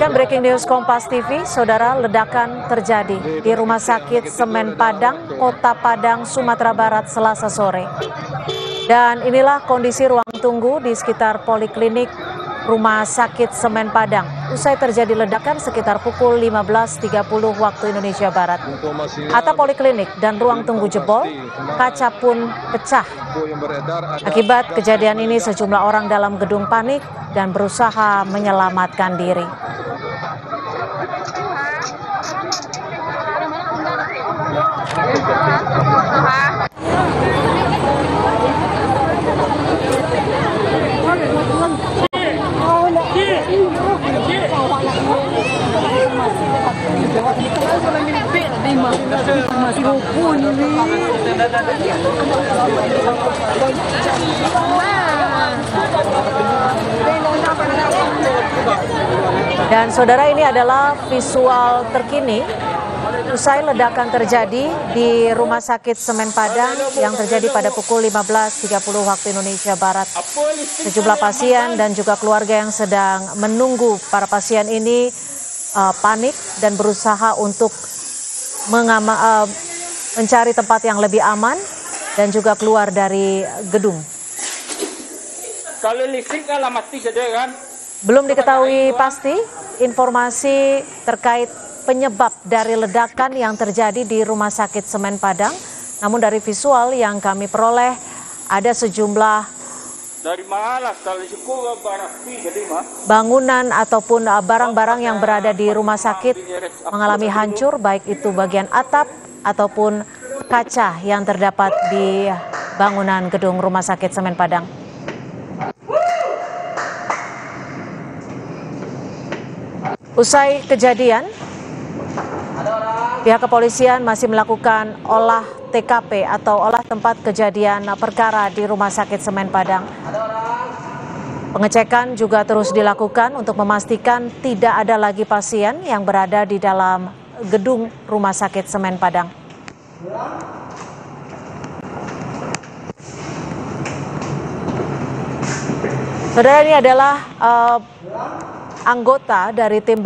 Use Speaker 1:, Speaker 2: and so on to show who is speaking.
Speaker 1: Saksikan breaking news Kompas TV, saudara, ledakan terjadi di Rumah Sakit Semen Padang, Kota Padang, Sumatera Barat, Selasa sore. Dan inilah kondisi ruang tunggu di sekitar Poliklinik Rumah Sakit Semen Padang. Usai terjadi ledakan sekitar pukul 15.30 waktu Indonesia Barat. Atap poliklinik dan ruang tunggu jebol, kaca pun pecah. Akibat kejadian ini sejumlah orang dalam gedung panik dan berusaha menyelamatkan diri. Dan saudara, ini adalah visual terkini usai ledakan terjadi di Rumah Sakit Semen Padang yang terjadi pada pukul 15.30 waktu Indonesia Barat. Sejumlah pasien dan juga keluarga yang sedang menunggu para pasien ini panik dan berusaha untuk mencari tempat yang lebih aman dan juga keluar dari gedung.
Speaker 2: Kalau listrik kan mati saja kan?
Speaker 1: Belum diketahui pasti informasi terkait penyebab dari ledakan yang terjadi di Rumah Sakit Semen Padang. Namun dari visual yang kami peroleh ada sejumlah
Speaker 2: dari mana
Speaker 1: bangunan ataupun barang-barang yang berada di rumah sakit mengalami hancur, baik itu bagian atap ataupun kaca yang terdapat di bangunan gedung Rumah Sakit Semen Padang. Usai kejadian, pihak kepolisian masih melakukan olah TKP atau olah tempat kejadian perkara di Rumah Sakit Semen Padang. Pengecekan juga terus dilakukan untuk memastikan tidak ada lagi pasien yang berada di dalam gedung Rumah Sakit Semen Padang. Saudara, ini adalah anggota dari tim